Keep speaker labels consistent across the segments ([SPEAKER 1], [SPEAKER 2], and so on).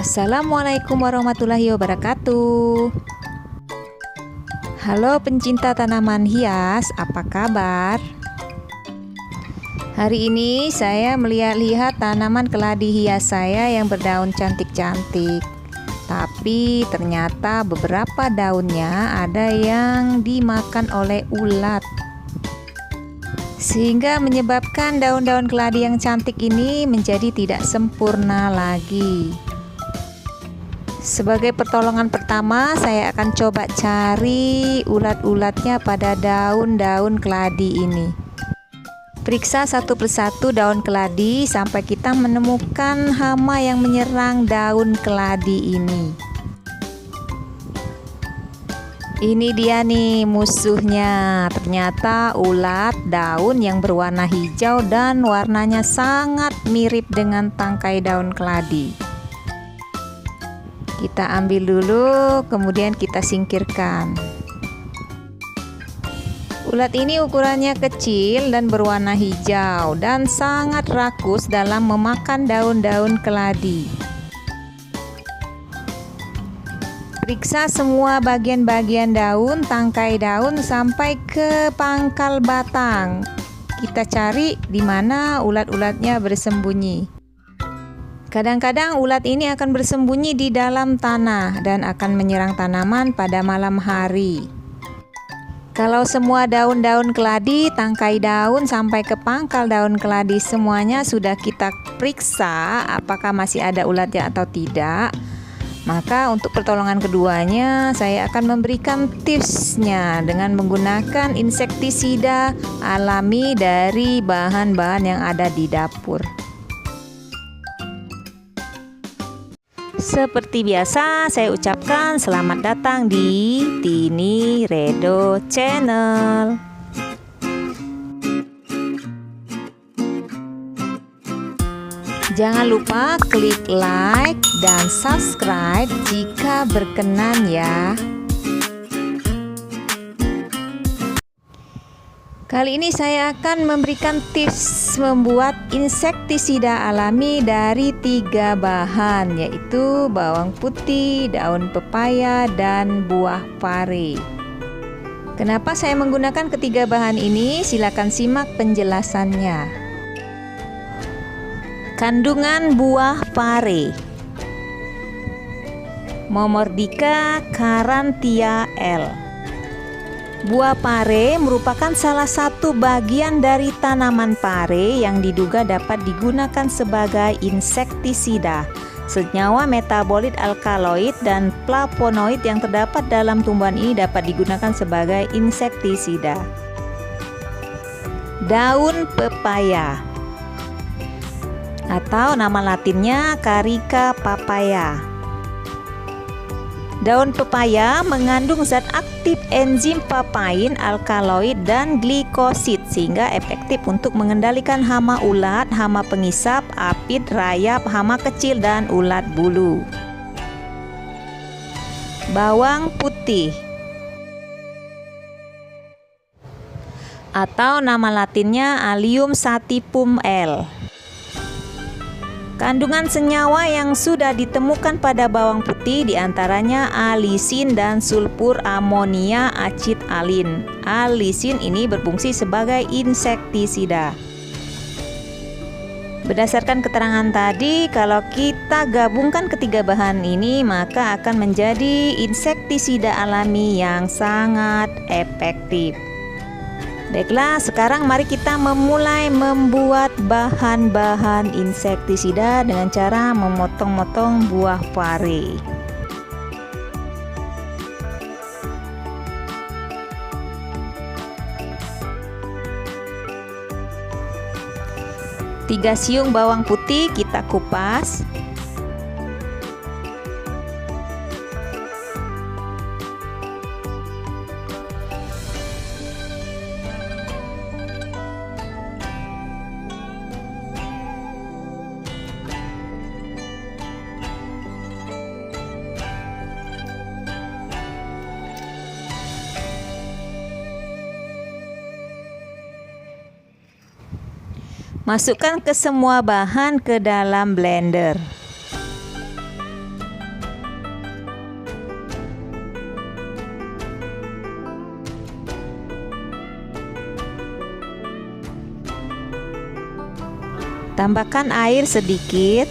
[SPEAKER 1] Assalamualaikum warahmatullahi wabarakatuh. Halo pencinta tanaman hias, apa kabar? Hari ini saya melihat-lihat tanaman keladi hias saya yang berdaun cantik-cantik. Tapi ternyata beberapa daunnya ada yang dimakan oleh ulat, sehingga menyebabkan daun-daun keladi yang cantik ini menjadi tidak sempurna lagi. Sebagai pertolongan pertama, saya akan coba cari ulat-ulatnya pada daun-daun keladi ini. Periksa satu persatu daun keladi sampai kita menemukan hama yang menyerang daun keladi ini. Ini dia nih musuhnya. Ternyata ulat daun yang berwarna hijau dan warnanya sangat mirip dengan tangkai daun keladi. Kita ambil dulu, kemudian kita singkirkan. Ulat ini ukurannya kecil dan berwarna hijau dan sangat rakus dalam memakan daun-daun keladi. Periksa semua bagian-bagian daun, tangkai daun sampai ke pangkal batang. Kita cari di mana ulat-ulatnya bersembunyi. Kadang-kadang ulat ini akan bersembunyi di dalam tanah dan akan menyerang tanaman pada malam hari. Kalau semua daun-daun keladi, tangkai daun sampai ke pangkal daun keladi semuanya sudah kita periksa apakah masih ada ulatnya atau tidak, maka untuk pertolongan keduanya saya akan memberikan tipsnya dengan menggunakan insektisida alami dari bahan-bahan yang ada di dapur. Seperti biasa, saya ucapkan selamat datang di Tini Redo Channel. Jangan lupa klik like dan subscribe jika berkenan ya. Kali ini saya akan memberikan tips membuat insektisida alami dari 3 bahan, yaitu bawang putih, daun pepaya, dan buah pare. Kenapa saya menggunakan ketiga bahan ini? Silakan simak penjelasannya. Kandungan buah pare: Momordica carantia L. Buah pare merupakan salah satu bagian dari tanaman pare yang diduga dapat digunakan sebagai insektisida. Senyawa metabolit alkaloid dan flavonoid yang terdapat dalam tumbuhan ini dapat digunakan sebagai insektisida. Daun pepaya atau nama latinnya Carica papaya. Daun pepaya mengandung zat aktif enzim papain, alkaloid, dan glikosid sehingga efektif untuk mengendalikan hama ulat, hama pengisap, apit, rayap, hama kecil, dan ulat bulu. Bawang putih atau nama latinnya Allium sativum L. Kandungan senyawa yang sudah ditemukan pada bawang putih diantaranya alisin dan sulfur amonia acid alin. Alisin ini berfungsi sebagai insektisida. Berdasarkan keterangan tadi, kalau kita gabungkan ketiga bahan ini, maka akan menjadi insektisida alami yang sangat efektif. Baiklah, sekarang mari kita memulai membuat bahan-bahan insektisida dengan cara memotong-motong buah pare. Tiga siung bawang putih kita kupas. Masukkan ke semua bahan ke dalam blender. Tambahkan air sedikit.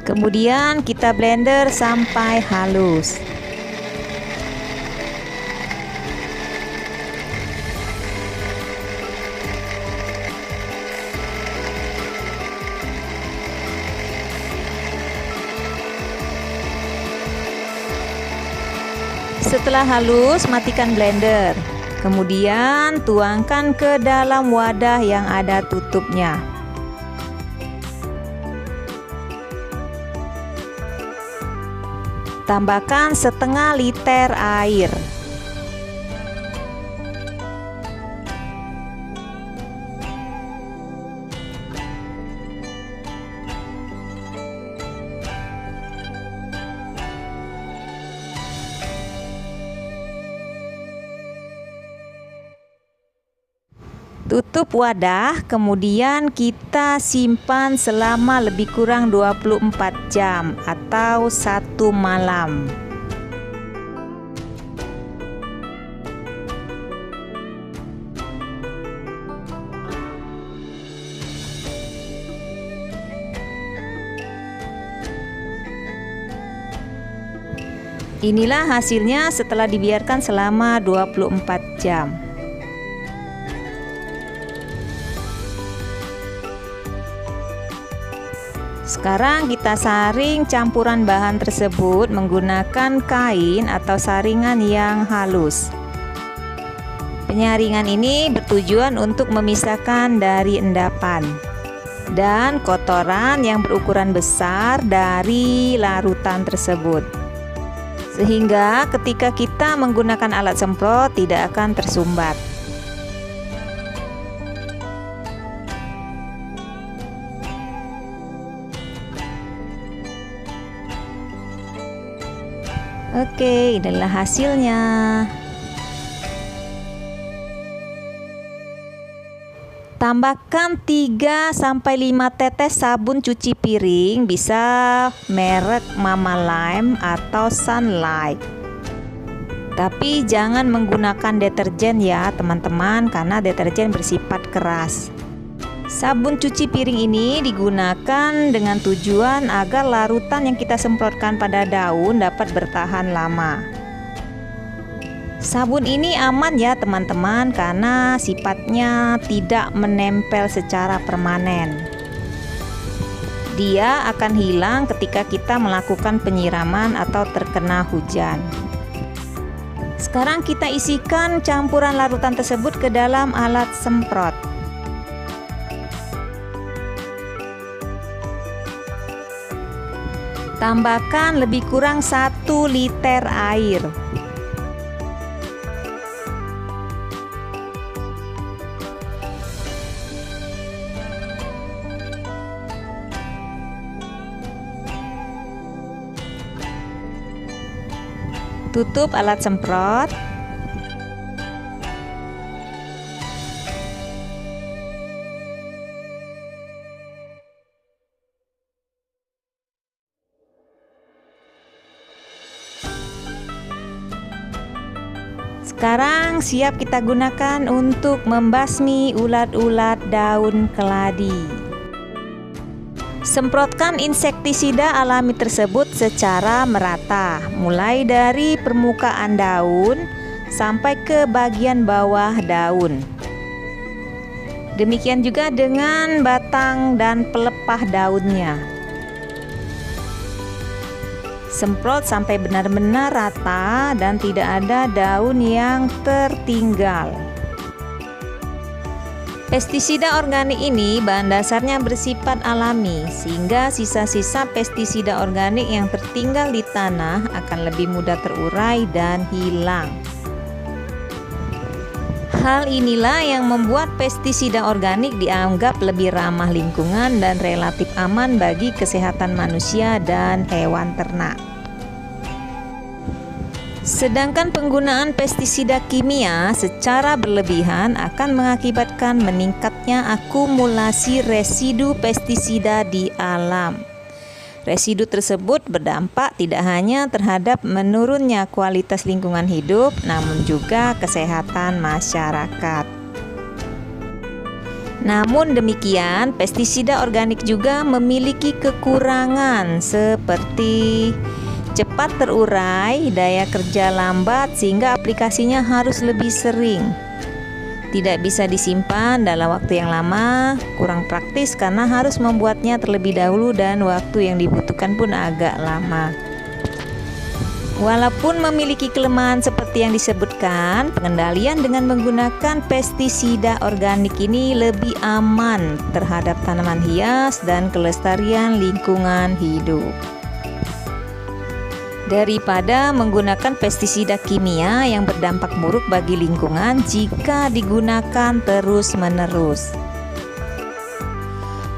[SPEAKER 1] Kemudian kita blender sampai halus. Setelah halus, matikan blender. Kemudian tuangkan ke dalam wadah yang ada tutupnya. Tambahkan setengah liter air. Tutup wadah, kemudian kita simpan selama lebih kurang 24 jam atau 1 malam. Inilah hasilnya setelah dibiarkan selama 24 jam. Sekarang kita saring campuran bahan tersebut menggunakan kain atau saringan yang halus. Penyaringan ini bertujuan untuk memisahkan dari endapan dan kotoran yang berukuran besar dari larutan tersebut, sehingga ketika kita menggunakan alat semprot tidak akan tersumbat. Oke, inilah hasilnya. Tambahkan 3-5 tetes sabun cuci piring, bisa merek Mama Lime atau Sunlight. Tapi jangan menggunakan deterjen ya teman-teman, karena deterjen bersifat keras. Sabun cuci piring ini digunakan dengan tujuan agar larutan yang kita semprotkan pada daun dapat bertahan lama. Sabun ini aman ya teman-teman, karena sifatnya tidak menempel secara permanen. Dia akan hilang ketika kita melakukan penyiraman atau terkena hujan. Sekarang kita isikan campuran larutan tersebut ke dalam alat semprot. Tambahkan lebih kurang 1 liter air. Tutup alat semprot. Sekarang siap kita gunakan untuk membasmi ulat-ulat daun keladi. Semprotkan insektisida alami tersebut secara merata, mulai dari permukaan daun sampai ke bagian bawah daun. Demikian juga dengan batang dan pelepah daunnya. Semprot sampai benar-benar rata dan tidak ada daun yang tertinggal. Pestisida organik ini bahan dasarnya bersifat alami, sehingga sisa-sisa pestisida organik yang tertinggal di tanah akan lebih mudah terurai dan hilang. Hal inilah yang membuat pestisida organik dianggap lebih ramah lingkungan dan relatif aman bagi kesehatan manusia dan hewan ternak. Sedangkan penggunaan pestisida kimia secara berlebihan akan mengakibatkan meningkatnya akumulasi residu pestisida di alam. Residu tersebut berdampak tidak hanya terhadap menurunnya kualitas lingkungan hidup, namun juga kesehatan masyarakat. Namun demikian, pestisida organik juga memiliki kekurangan seperti cepat terurai, daya kerja lambat, sehingga aplikasinya harus lebih sering. Tidak bisa disimpan dalam waktu yang lama, kurang praktis karena harus membuatnya terlebih dahulu dan waktu yang dibutuhkan pun agak lama. Walaupun memiliki kelemahan seperti yang disebutkan, pengendalian dengan menggunakan pestisida organik ini lebih aman terhadap tanaman hias dan kelestarian lingkungan hidup daripada menggunakan pestisida kimia yang berdampak buruk bagi lingkungan jika digunakan terus-menerus.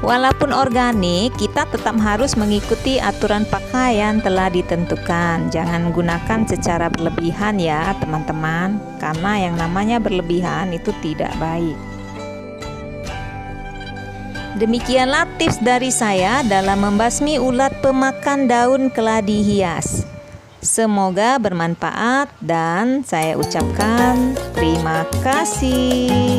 [SPEAKER 1] Walaupun organik, kita tetap harus mengikuti aturan pakai yang telah ditentukan. Jangan gunakan secara berlebihan ya teman-teman, karena yang namanya berlebihan itu tidak baik. Demikianlah tips dari saya dalam membasmi ulat pemakan daun keladi hias. Semoga bermanfaat dan saya ucapkan terima kasih.